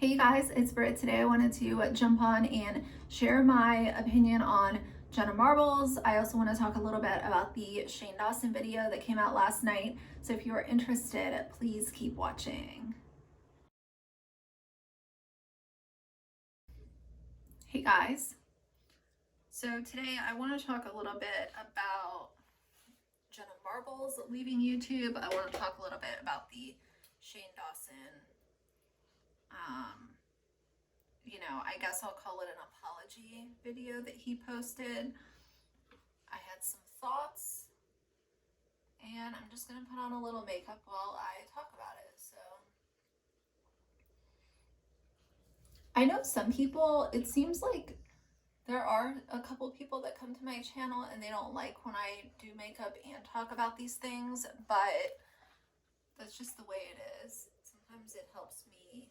Hey guys, it's Britt. Today I wanted to jump on and share my opinion on Jenna Marbles. I also want to talk a little bit about the Shane Dawson video that came out last night. So if you are interested, please keep watching. Hey guys. So today I want to talk a little bit about Jenna Marbles leaving YouTube. I want to talk a little bit about the Shane Dawson I guess I'll call it an apology video that he posted. I had some thoughts, and I'm just going to put on a little makeup while I talk about it. So, I know some people, it seems like there are a couple people that come to my channel and they don't like when I do makeup and talk about these things, but that's just the way it is. Sometimes it helps me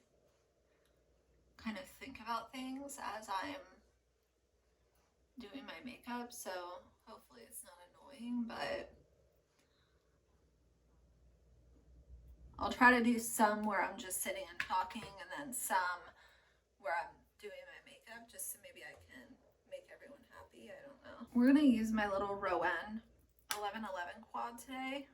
kind of think about things as I'm doing my makeup, so hopefully it's not annoying, but I'll try to do some where I'm just sitting and talking, and then some where I'm doing my makeup, just so maybe I can make everyone happy. I don't know. We're gonna use my little Rowan 1111 quad today.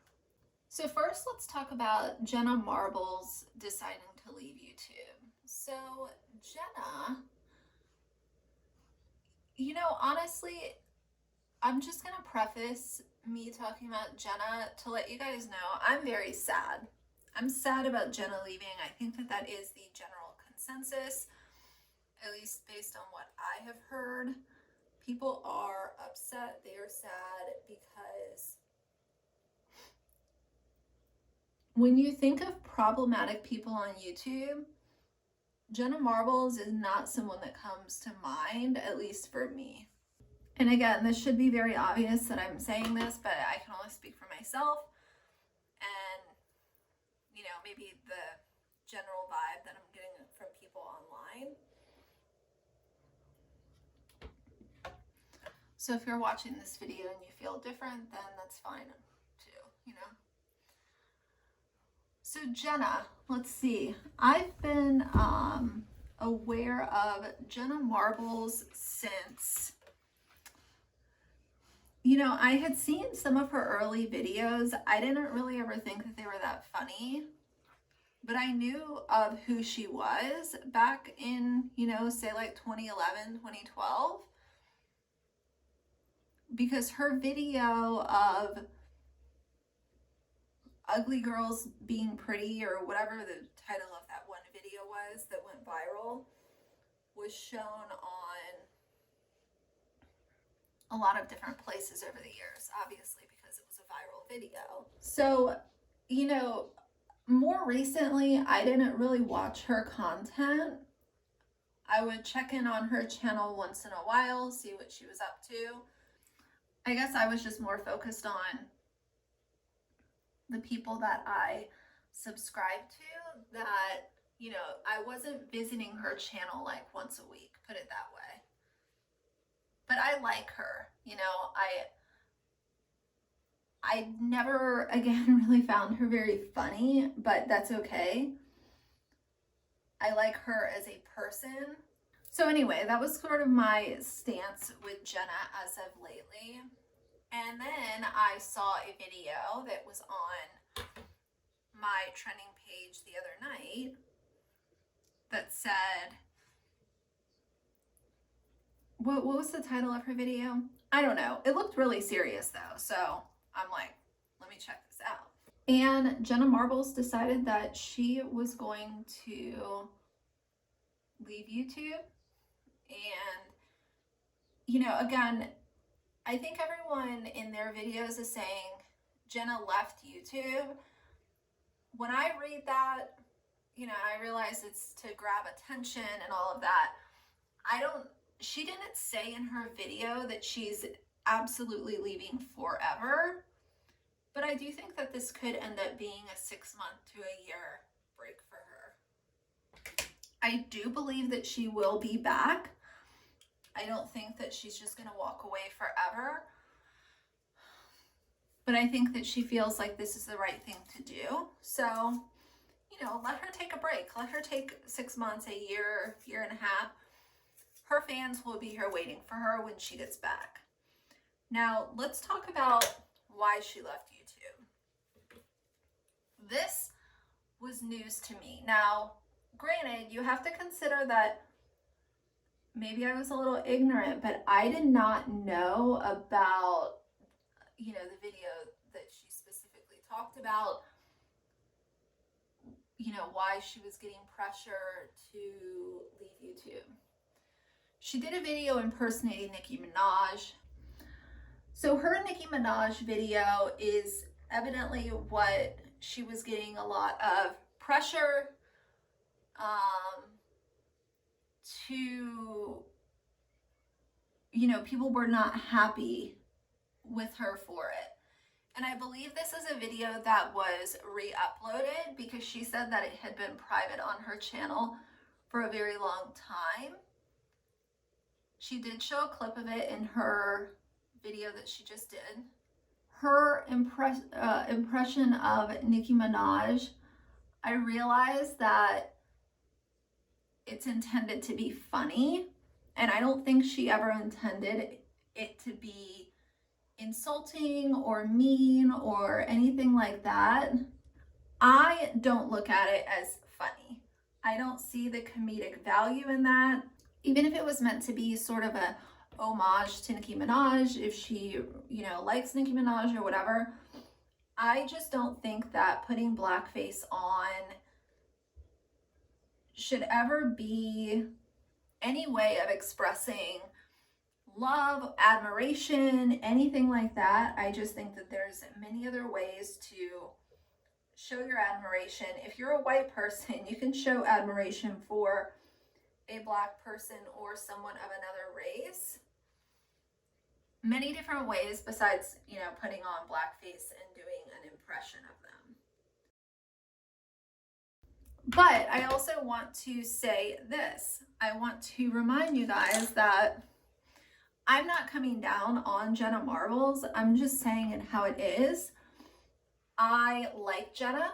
So first, let's talk about Jenna Marbles deciding to leave YouTube. So Jenna, honestly, I'm just gonna preface me talking about Jenna to let you guys know I'm very sad. I'm sad about Jenna leaving. I think that is the general consensus, at least based on what I have heard. People are upset, they are sad, because when you think of problematic people on YouTube, Jenna Marbles is not someone that comes to mind, at least for me. And again, this should be very obvious that I'm saying this, but I can only speak for myself and, maybe the general vibe that I'm getting from people online. So if you're watching this video and you feel different, then that's fine too, So Jenna, let's see. I've been aware of Jenna Marbles since, I had seen some of her early videos. I didn't really ever think that they were that funny, but I knew of who she was back in, say like 2011, 2012, because her video of ugly girls being pretty, or whatever the title of that one video was that went viral, was shown on a lot of different places over the years, obviously, because it was a viral video. So, more recently, I didn't really watch her content. I would check in on her channel once in a while, see what she was up to. I guess I was just more focused on the people that I subscribe to, that, I wasn't visiting her channel like once a week, put it that way. But I like her, I never, again, really found her very funny, but that's okay. I like her as a person. So anyway, that was sort of my stance with Jenna as of lately. And then I saw a video that was on my trending page the other night that said, what was the title of her video? I don't know. It looked really serious though, so I'm like, let me check this out. And Jenna Marbles decided that she was going to leave YouTube. And, again, I think everyone in their videos is saying Jenna left YouTube. When I read that, I realize it's to grab attention and all of that. She didn't say in her video that she's absolutely leaving forever, but I do think that this could end up being a 6-month to a year break for her. I do believe that she will be back. I don't think that she's just going to walk away forever, but I think that she feels like this is the right thing to do. So you know, let her take a break. Let her take 6 months, a year, year and a half. Her fans will be here waiting for her when she gets back. Now, let's talk about why she left YouTube. This was news to me. Now, granted, you have to consider that maybe I was a little ignorant, but I did not know about, you know, the video that she specifically talked about, you know, why she was getting pressure to leave YouTube. She did a video impersonating Nicki Minaj. So her Nicki Minaj video is evidently what she was getting a lot of pressure to, you know, people were not happy with her for it. And I believe this is a video that was re-uploaded because she said that it had been private on her channel for a very long time. She did show a clip of it in her video that she just did. Her impression of Nicki Minaj, I realized that it's intended to be funny, and I don't think she ever intended it to be insulting or mean or anything like that. I don't look at it as funny. I don't see the comedic value in that. Even if it was meant to be sort of a homage to Nicki Minaj, if she, you know, likes Nicki Minaj or whatever, I just don't think that putting blackface on should ever be any way of expressing love, admiration, anything like that. I just think that there's many other ways to show your admiration. If you're a white person, you can show admiration for a black person or someone of another race many different ways besides, you know, putting on blackface and doing an impression of them. But I also want to say this. I want to remind you guys that I'm not coming down on Jenna Marbles. I'm just saying it how it is. I like Jenna,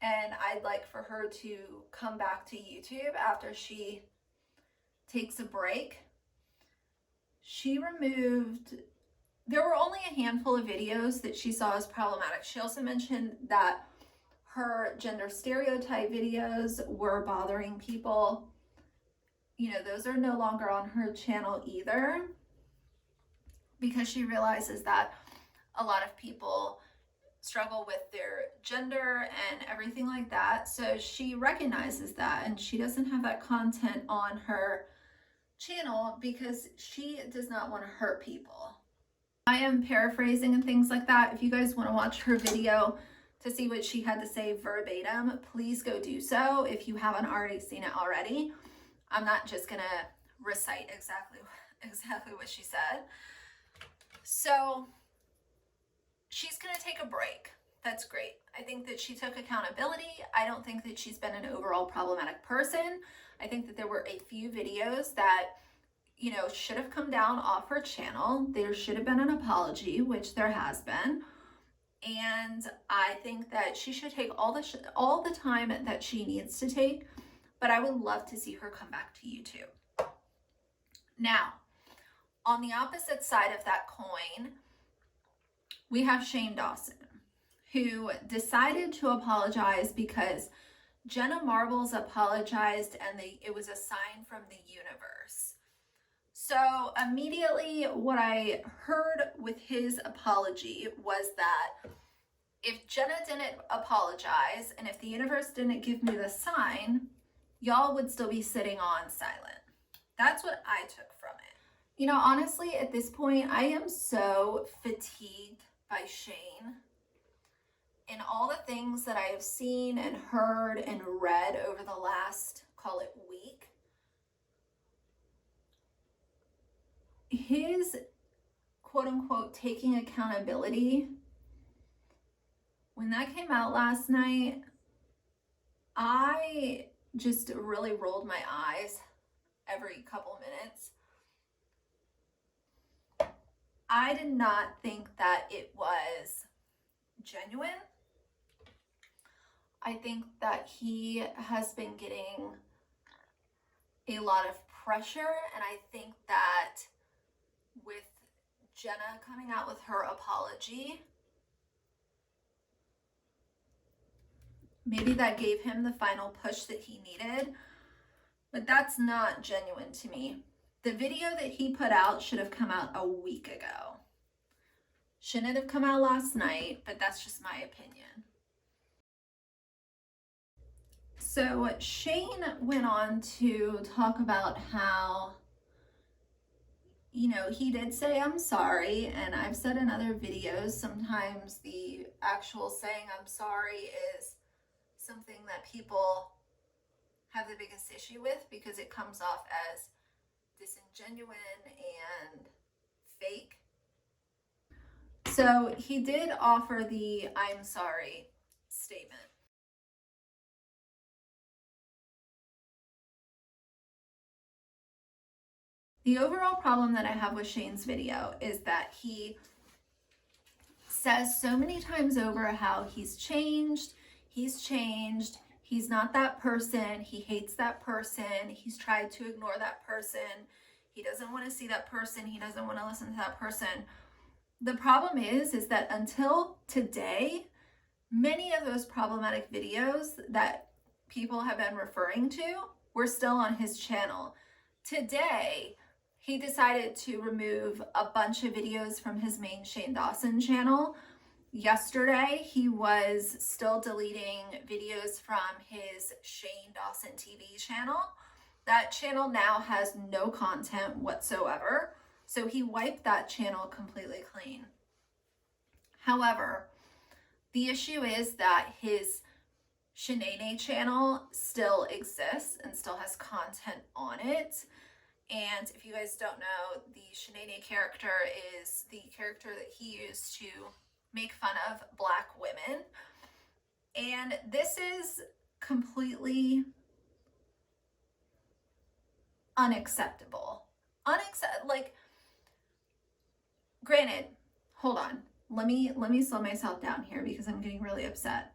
and I'd like for her to come back to YouTube after she takes a break. She removed, there were only a handful of videos that she saw as problematic. She also mentioned that her gender stereotype videos were bothering people. You know, those are no longer on her channel either, because she realizes that a lot of people struggle with their gender and everything like that. So she recognizes that, and she doesn't have that content on her channel because she does not want to hurt people. I am paraphrasing and things like that. If you guys want to watch her video to see what she had to say verbatim, please go do so if you haven't already seen it already. I'm not just gonna recite exactly what she said. So she's gonna take a break. That's great. I think that she took accountability. I don't think that she's been an overall problematic person. I think that there were a few videos that, you know, should have come down off her channel. There should have been an apology, which there has been. And I think that she should take all the time that she needs to take, but I would love to see her come back to YouTube. Now, on the opposite side of that coin, we have Shane Dawson, who decided to apologize because Jenna Marbles apologized and it was a sign from the universe. So immediately what I heard with his apology was that if Jenna didn't apologize and if the universe didn't give me the sign, y'all would still be sitting on silent. That's what I took from it. You know, honestly, at this point, I am so fatigued by Shane and all the things that I have seen and heard and read over the last, call it, week. His quote unquote taking accountability, when that came out last night, I just really rolled my eyes every couple minutes. I did not think that it was genuine. I think that he has been getting a lot of pressure, and I think that with Jenna coming out with her apology, maybe that gave him the final push that he needed, but that's not genuine to me. The video that he put out should have come out a week ago. Shouldn't have come out last night, but that's just my opinion. So Shane went on to talk about how, you know, he did say, "I'm sorry," and I've said in other videos, sometimes the actual saying "I'm sorry" is something that people have the biggest issue with because it comes off as disingenuous and fake. So he did offer the "I'm sorry" statement. The overall problem that I have with Shane's video is that he says so many times over how he's changed, he's not that person, he hates that person, he's tried to ignore that person, he doesn't want to see that person, he doesn't want to listen to that person. The problem is that until today, many of those problematic videos that people have been referring to were still on his channel. Today, he decided to remove a bunch of videos from his main Shane Dawson channel. Yesterday, he was still deleting videos from his Shane Dawson TV channel. That channel now has no content whatsoever, so he wiped that channel completely clean. However, the issue is that his Shanae channel still exists and still has content on it. And if you guys don't know, the Shanae character is the character that he used to make fun of Black women. And this is completely unacceptable. Like, granted, hold on. Let me slow myself down here because I'm getting really upset.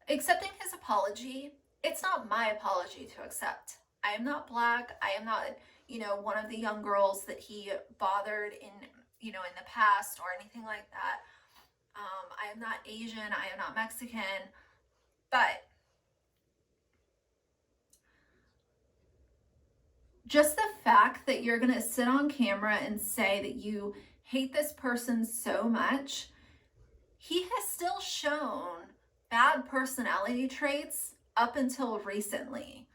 Accepting his apology, it's not my apology to accept. I am not Black. I am not, one of the young girls that he bothered in the past or anything like that. I am not Asian. I am not Mexican. But just the fact that you're going to sit on camera and say that you hate this person so much, he has still shown bad personality traits up until recently.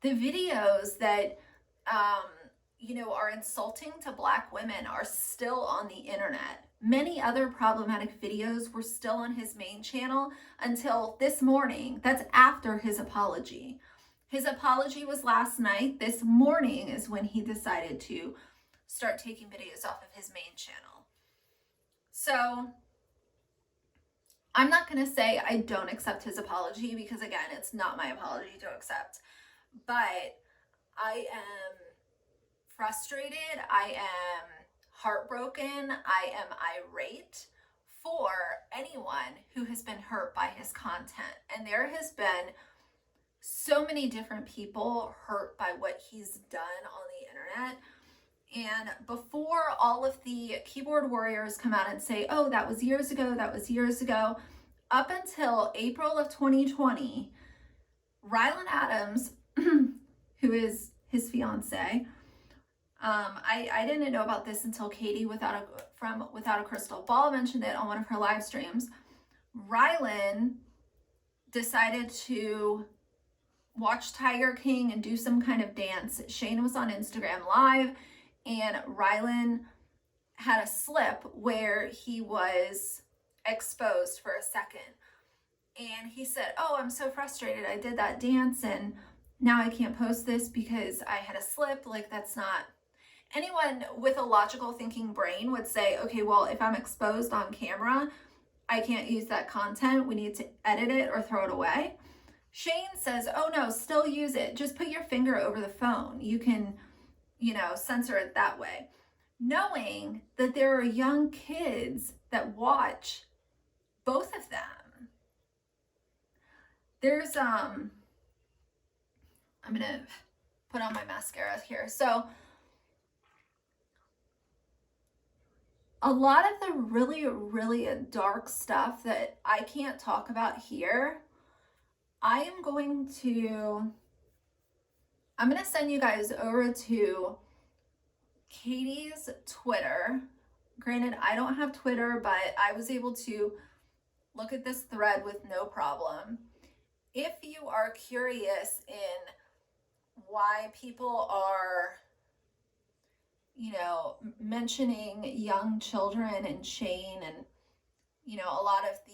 The videos that, are insulting to Black women are still on the internet. Many other problematic videos were still on his main channel until this morning. That's after his apology. His apology was last night. This morning is when he decided to start taking videos off of his main channel. So I'm not going to say I don't accept his apology because, again, it's not my apology to accept. But I am frustrated. I am heartbroken. I am irate for anyone who has been hurt by his content. And there has been so many different people hurt by what he's done on the internet. And before all of the keyboard warriors come out and say, "Oh, that was years ago, up until April of 2020, Rylan Adams, who is his fiance, I didn't know about this until Katie from Without a Crystal Ball mentioned it on one of her live streams. Rylan decided to watch Tiger King and do some kind of dance. Shane was on Instagram Live, and Rylan had a slip where he was exposed for a second. And he said, "Oh, I'm so frustrated. I did that dance and now I can't post this because I had a slip." Like, that's not... Anyone with a logical thinking brain would say, okay, well, if I'm exposed on camera, I can't use that content. We need to edit it or throw it away. Shane says, "Oh no, still use it. Just put your finger over the phone. You can, censor it that way." Knowing that there are young kids that watch both of them. there's, I'm gonna put on my mascara here. So a lot of the really, really dark stuff that I can't talk about here, I'm going to send you guys over to Katie's Twitter. Granted, I don't have Twitter, but I was able to look at this thread with no problem. If you are curious in why people are, you know, mentioning young children and Shane and, you know, a lot of the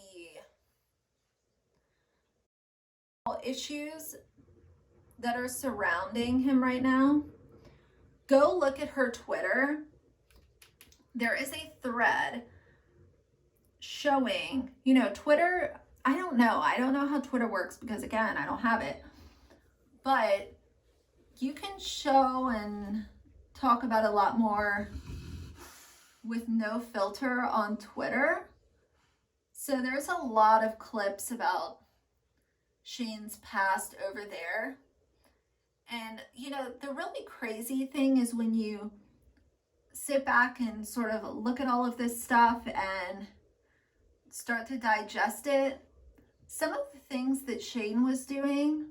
issues that are surrounding him right now, go look at her Twitter. There is a thread showing, you know, Twitter, I don't know how Twitter works because, again, I don't have it, but you can show and talk about a lot more with no filter on Twitter. So there's a lot of clips about Shane's past over there. And, you know, the really crazy thing is when you sit back and sort of look at all of this stuff and start to digest it, some of the things that Shane was doing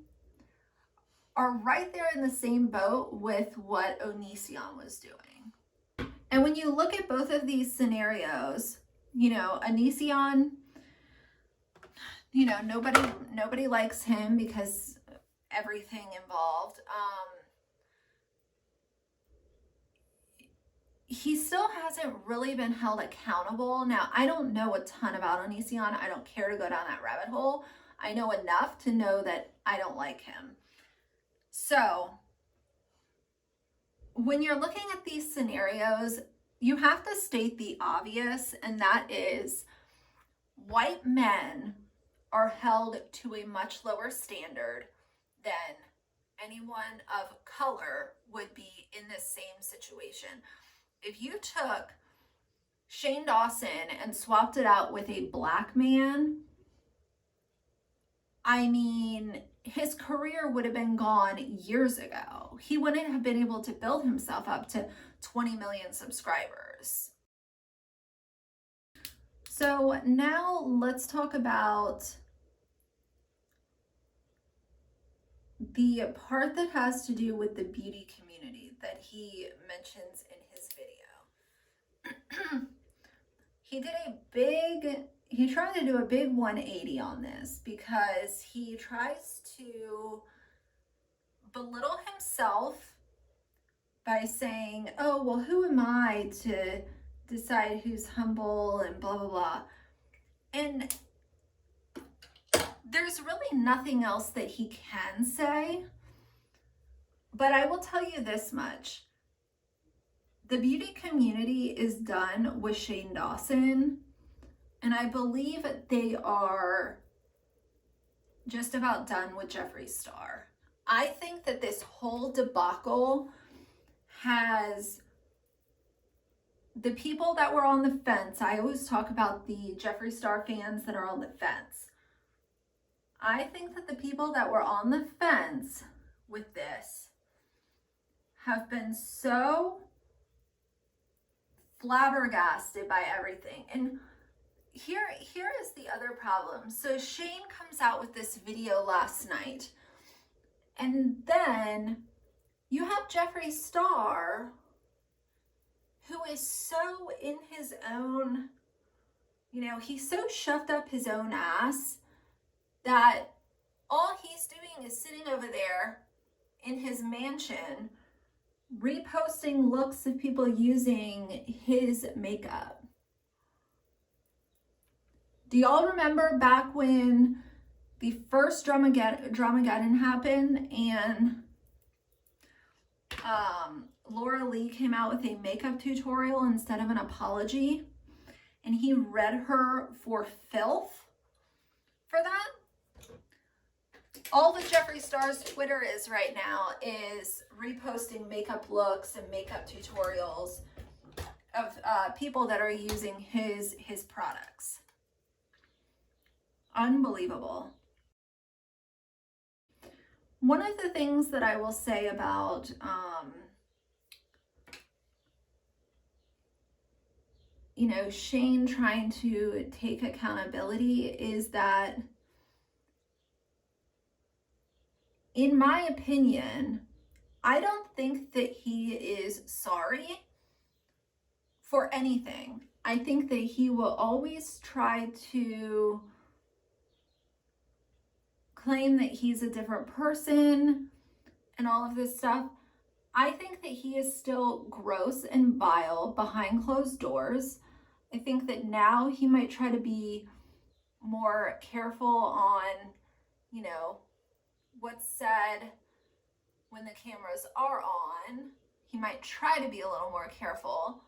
are right there in the same boat with what Onision was doing. And when you look at both of these scenarios, you know, Onision, you know, nobody likes him because everything involved. He still hasn't really been held accountable. Now, I don't know a ton about Onision. I don't care to go down that rabbit hole. I know enough to know that I don't like him. So, when you're looking at these scenarios, you have to state the obvious, and that is white men are held to a much lower standard than anyone of color would be in this same situation. If you took Shane Dawson and swapped it out with a black man, I mean, his career would have been gone years ago. He wouldn't have been able to build himself up to 20 million subscribers. So now let's talk about the part that has to do with the beauty community that he mentions in his video. He tried to do a big 180 on this because he tries to belittle himself by saying, oh, well, who am I to decide who's humble and blah, blah, blah. And there's really nothing else that he can say. But I will tell you this much. The beauty community is done with Shane Dawson, and I believe they are just about done with Jeffree Star. I think that this whole debacle has the people that were on the fence. I always talk about the Jeffree Star fans that are on the fence. I think that the people that were on the fence with this have been so flabbergasted by everything. And here is the other problem. So Shane comes out with this video last night, and then you have Jeffree Star, who is so in his own, you know, he's so shoved up his own ass that all he's doing is sitting over there in his mansion reposting looks of people using his makeup. Do y'all remember back when the first Dramageddon happened and Laura Lee came out with a makeup tutorial instead of an apology, and he read her for filth for that? All that Jeffree Star's Twitter is right now is reposting makeup looks and makeup tutorials of people that are using his products. Unbelievable. One of the things that I will say about you know, Shane trying to take accountability is that, in my opinion, I don't think that he is sorry for anything. I think that he will always try to claim that he's a different person and all of this stuff. I think that he is still gross and vile behind closed doors. I think that now he might try to be more careful on, you know, what's said when the cameras are on. He might try to be a little more careful.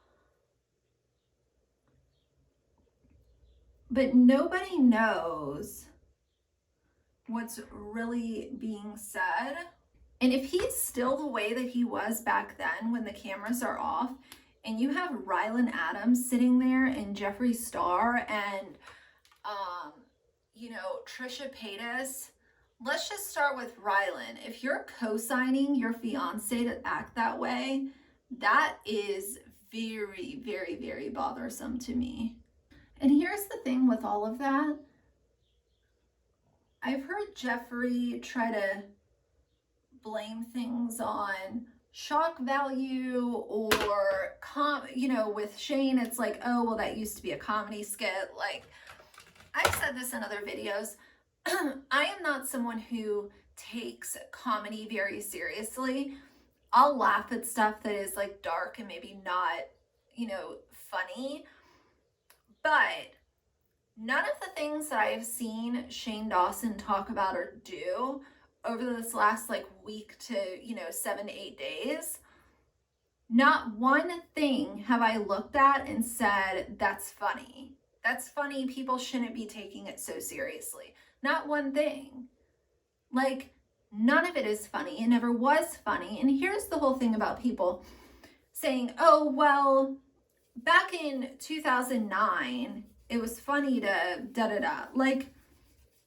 But nobody knows what's really being said. And if he's still the way that he was back then when the cameras are off, and you have Rylan Adams sitting there and Jeffree Star and, you know, Trisha Paytas, let's just start with Rylan. If you're co-signing your fiance to act that way, that is very, very, very bothersome to me. And here's the thing with all of that. I've heard Jeffree try to blame things on shock value or, you know, with Shane, it's like, oh, well, that used to be a comedy skit. Like, I've said this in other videos. I am not someone who takes comedy very seriously. I'll laugh at stuff that is like dark and maybe not, you know, funny. But none of the things that I've seen Shane Dawson talk about or do over this last like week to, you know, 7 to 8 days, not one thing have I looked at and said, that's funny. That's funny. People shouldn't be taking it so seriously. Not one thing. Like, none of it is funny. It never was funny. And here's the whole thing about people saying, oh, well, back in 2009, it was funny to da-da-da. Like,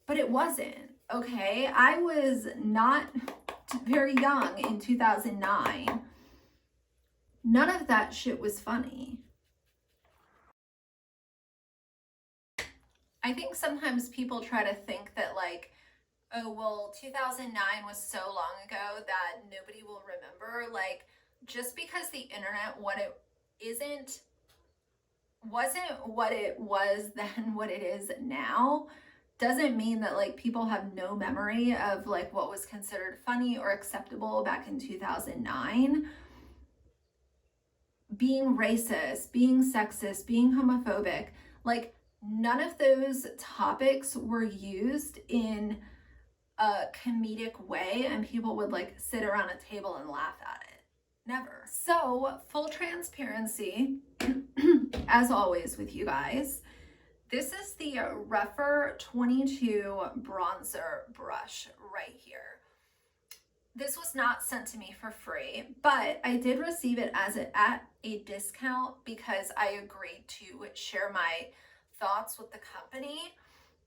but it wasn't. Okay, I was not very young in 2009. None of that shit was funny. I think sometimes people try to think that like, oh, well, 2009 was so long ago that nobody will remember. Like, just because the internet, wasn't what it was then, what it is now, doesn't mean that like people have no memory of like what was considered funny or acceptable back in 2009. Being racist, being sexist, being homophobic, like none of those topics were used in a comedic way and people would like sit around a table and laugh at it. Never. So, full transparency, as always with you guys, this is the Rephr 22 bronzer brush right here. This was not sent to me for free, but I did receive it at a discount because I agreed to share my thoughts with the company.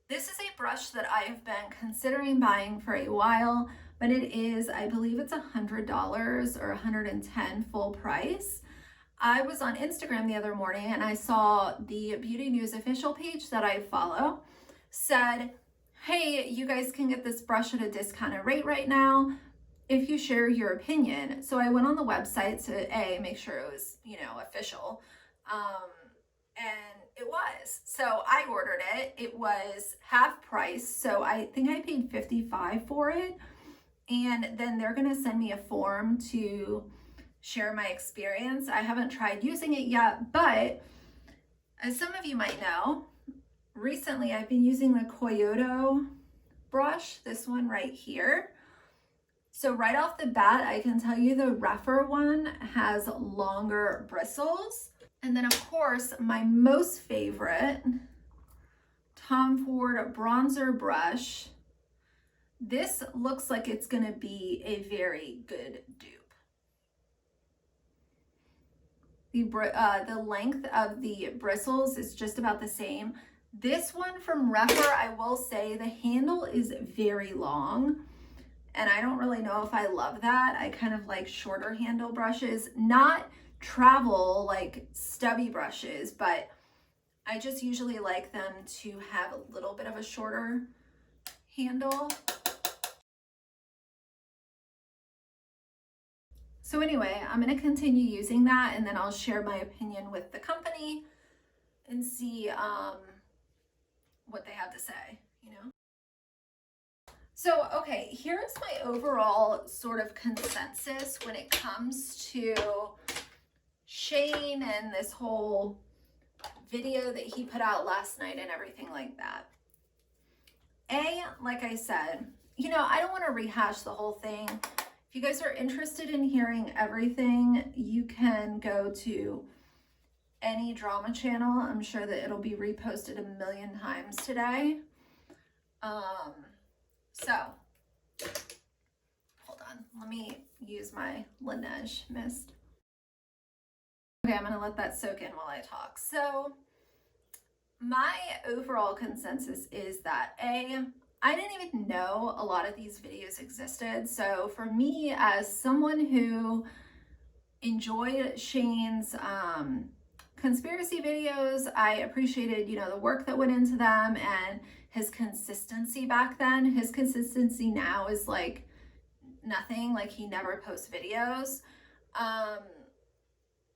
This is a brush that I have been considering buying for a while, but it is, I believe it's $100 or $110 full price. I was on Instagram the other morning and I saw the Beauty News official page that I follow said, hey, you guys can get this brush at a discounted rate right now if you share your opinion. So I went on the website to make sure it was, you know, official. And it was. So I ordered it. It was half price. So I think I paid $55 for it. And then they're going to send me a form to share my experience. I haven't tried using it yet, but as some of you might know, recently I've been using the Kyoto brush, this one right here. So right off the bat, I can tell you the Rephr one has longer bristles. And then of course, my most favorite Tom Ford bronzer brush. This looks like it's gonna be a very good dupe. The length of the bristles is just about the same. This one from Rephr, I will say the handle is very long And I don't really know if I love that. I kind of like shorter handle brushes, not travel like stubby brushes, but I just usually like them to have a little bit of a shorter handle. So anyway, I'm going to continue using that, and then I'll share my opinion with the company and see what they have to say, you know? So, okay, here's my overall sort of consensus when it comes to Shane and this whole video that he put out last night and everything like that. Like I said, you know, I don't want to rehash the whole thing. If you guys are interested in hearing everything, you can go to any drama channel. I'm sure that it'll be reposted a million times today. So hold on, let me use my Laneige mist. Okay, I'm gonna let that soak in while I talk. So my overall consensus is that I didn't even know a lot of these videos existed. So for me, as someone who enjoyed Shane's conspiracy videos, I appreciated, you know, the work that went into them and his consistency back then. His consistency now is like nothing, like he never posts videos.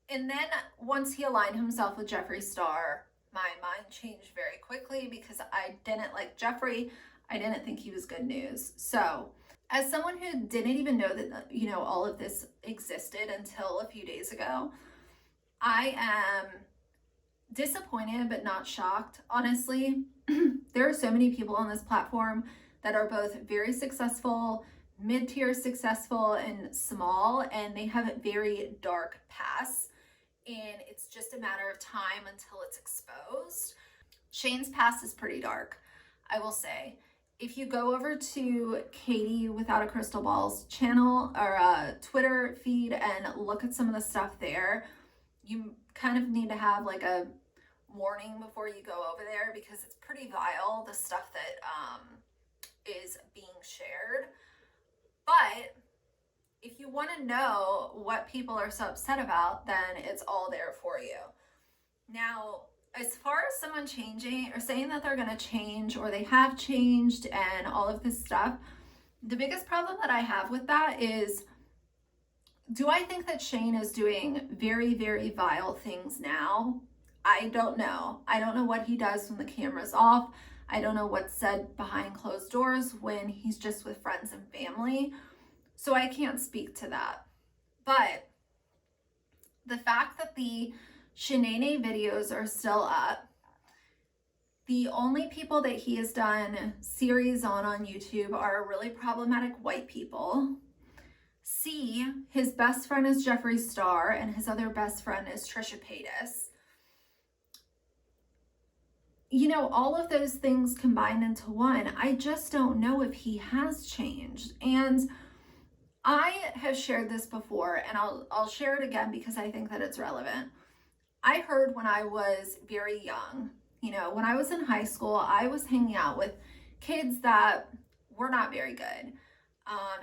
And then once he aligned himself with Jeffree Star, my mind changed very quickly because I didn't like Jeffree. I didn't think he was good news. So as someone who didn't even know that, you know, all of this existed until a few days ago, I am disappointed but not shocked. Honestly, there are so many people on this platform that are both very successful, mid-tier successful, and small, and they have very dark pasts. And it's just a matter of time until it's exposed. Shane's past is pretty dark, I will say. If you go over to Katie Without a Crystal Ball's channel or Twitter feed and look at some of the stuff there, you kind of need to have like a warning before you go over there because it's pretty vile, the stuff that is being shared. But if you want to know what people are so upset about, then it's all there for you. Now, as far as someone changing or saying that they're going to change or they have changed and all of this stuff, the biggest problem that I have with that is, do I think that Shane is doing very, very vile things now? I don't know. I don't know what he does when the camera's off. I don't know what's said behind closed doors when he's just with friends and family. So I can't speak to that. But the fact that the Shanae videos are still up, the only people that he has done series on YouTube are really problematic white people. C, his best friend is Jeffree Star and his other best friend is Trisha Paytas. You know, all of those things combined into one, I just don't know if he has changed. And I have shared this before, and I'll share it again because I think that it's relevant. I heard when I was very young, you know, when I was in high school, I was hanging out with kids that were not very good.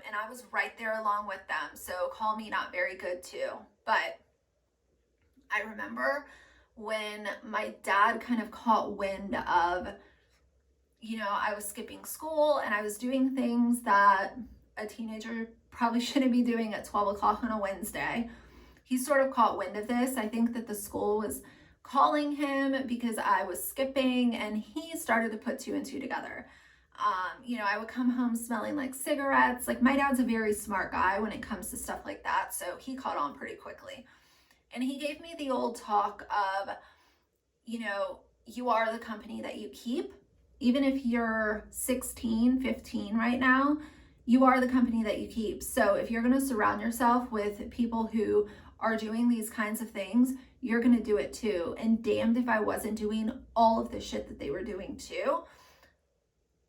And I was right there along with them. So call me not very good too. But I remember when my dad kind of caught wind of, you know, I was skipping school and I was doing things that a teenager probably shouldn't be doing at 12 o'clock on a Wednesday. He sort of caught wind of this. I think that the school was calling him because I was skipping, and he started to put two and two together. You know, I would come home smelling like cigarettes. Like, my dad's a very smart guy when it comes to stuff like that, so he caught on pretty quickly. And he gave me the old talk of, you know, you are the company that you keep. Even if you're 16, 15 right now, you are the company that you keep. So if you're going to surround yourself with people who are doing these kinds of things, you're going to do it too. And damned if I wasn't doing all of the shit that they were doing too.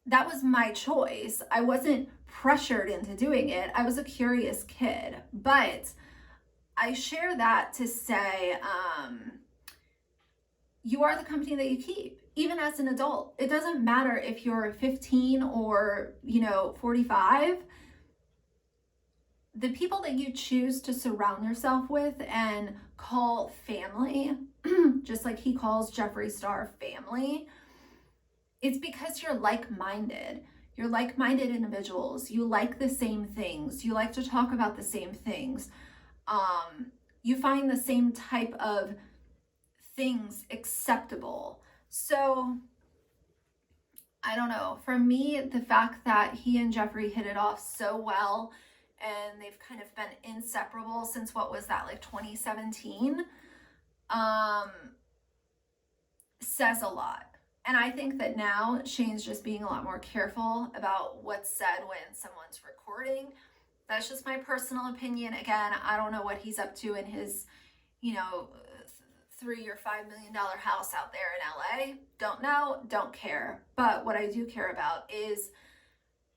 That was my choice. I wasn't pressured into doing it. I was a curious kid. But I share that to say, you are the company that you keep, even as an adult. It doesn't matter if you're 15 or, you know, 45. the people that you choose to surround yourself with and call family, just like he calls Jeffree Star family, it's because you're like-minded. You're like-minded individuals. You like the same things. You like to talk about the same things. You find the same type of things acceptable. So I don't know. For me, the fact that he and Jeffree hit it off so well and they've kind of been inseparable since, what was that, like 2017, says a lot. And I think that now Shane's just being a lot more careful about what's said when someone's recording. That's just my personal opinion. Again, I don't know what he's up to in his, $3 or $5 million house out there in LA. Don't know, don't care. But what I do care about is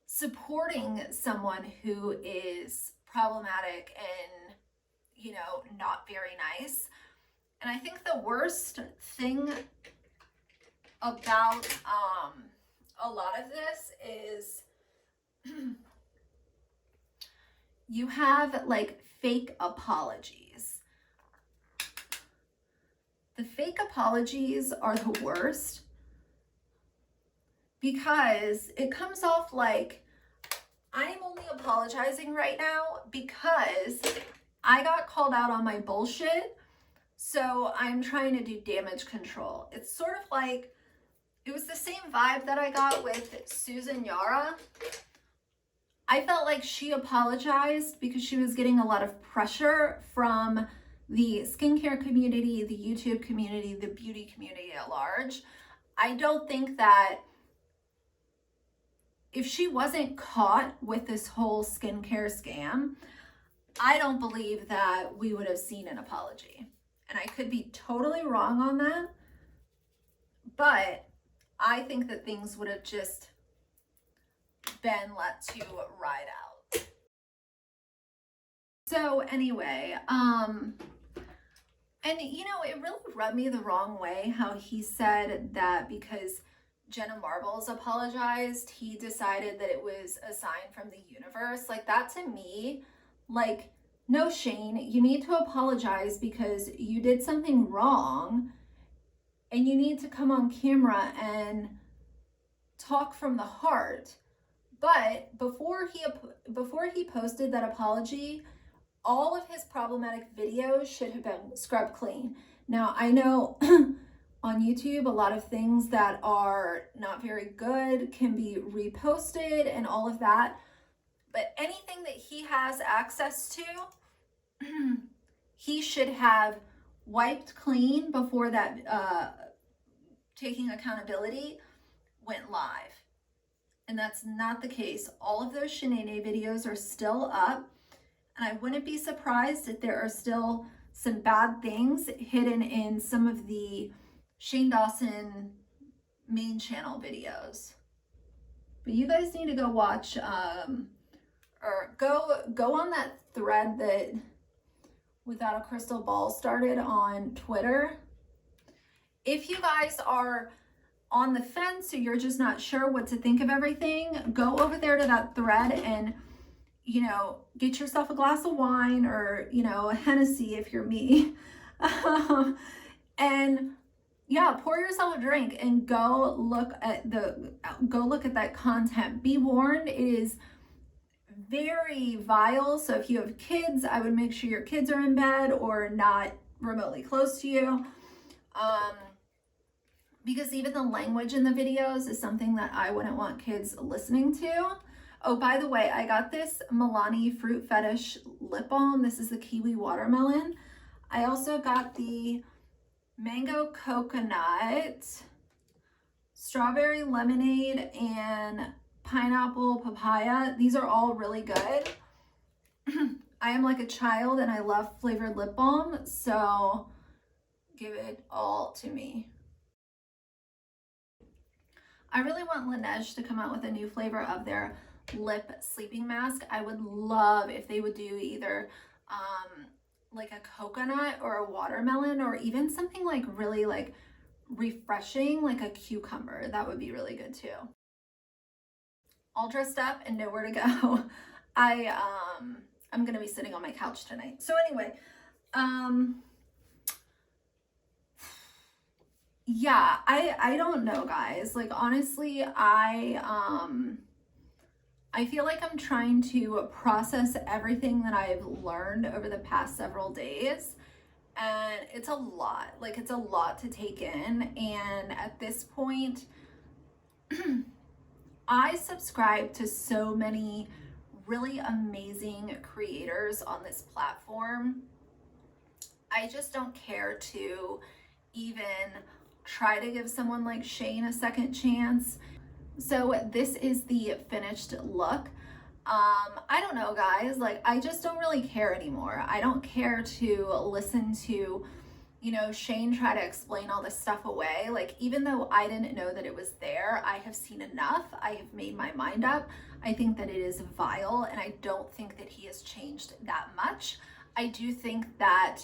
supporting someone who is problematic and, not very nice. And I think the worst thing about a lot of this is you have like fake apologies. The fake apologies are the worst because it comes off like I'm only apologizing right now because I got called out on my bullshit, so I'm trying to do damage control. It's sort of like, it was the same vibe that I got with Susan Yara. I felt like she apologized because she was getting a lot of pressure from the skincare community, the YouTube community, the beauty community at large. I don't think that if she wasn't caught with this whole skincare scam, I don't believe that we would have seen an apology. And I could be totally wrong on that, but I think that things would have just been let to ride out. So anyway, and it really rubbed me the wrong way how he said that because Jenna Marbles apologized, he decided that it was a sign from the universe. Like, that to me, like, no, Shane, you need to apologize because you did something wrong and you need to come on camera and talk from the heart. But before he posted that apology, all of his problematic videos should have been scrubbed clean. Now, I know on YouTube, a lot of things that are not very good can be reposted and all of that. But anything that he has access to, he should have wiped clean before that taking accountability went live. And that's not the case. All of those Shanae videos are still up. And I wouldn't be surprised if there are still some bad things hidden in some of the Shane Dawson main channel videos. But you guys need to go watch, or go on that thread that Without a Crystal Ball started on Twitter. If you guys are on the fence or you're just not sure what to think of everything, go over there to that thread and, get yourself a glass of wine or, a Hennessy if you're me. And yeah, pour yourself a drink and go look at that content. Be warned, it is very vile. So if you have kids, I would make sure your kids are in bed or not remotely close to you. Because even the language in the videos is something that I wouldn't want kids listening to. Oh, by the way, I got this Milani Fruit Fetish lip balm. This is the kiwi watermelon. I also got the mango coconut, strawberry lemonade, and pineapple papaya. These are all really good. I am like a child and I love flavored lip balm, so give it all to me. I really want Laneige to come out with a new flavor of their lip sleeping mask. I would love if they would do either like a coconut or a watermelon, or even something like really like refreshing, like a cucumber. That would be really good too. All dressed up and nowhere to go. I'm I'm gonna be sitting on my couch tonight. So anyway, yeah, I don't know, guys. Like, honestly, I feel like I'm trying to process everything that I've learned over the past several days, and it's a lot. Like, it's a lot to take in, and at this point, I subscribe to so many really amazing creators on this platform. I just don't care to even try to give someone like Shane a second chance. So this is the finished look. I don't know, guys, like, I just don't really care anymore. I don't care to listen to, you know, Shane try to explain all this stuff away. Like, even though I didn't know that it was there, I have seen enough. I have made my mind up. I think that it is vile, and I don't think that he has changed that much. I do think that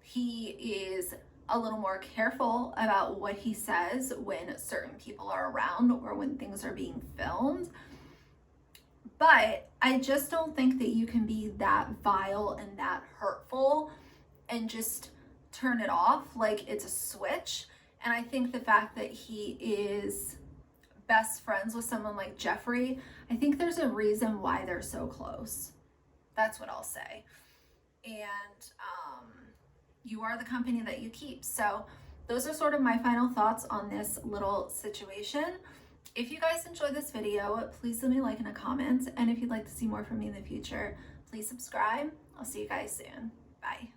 he is a little more careful about what he says when certain people are around or when things are being filmed. But I just don't think that you can be that vile and that hurtful and just turn it off like it's a switch. And I think the fact that he is best friends with someone like Jeffree, I think there's a reason why they're so close. That's what I'll say. And you are the company that you keep. So those are sort of my final thoughts on this little situation. If you guys enjoyed this video, please leave me a like and a comment. And if you'd like to see more from me in the future, please subscribe. I'll see you guys soon. Bye.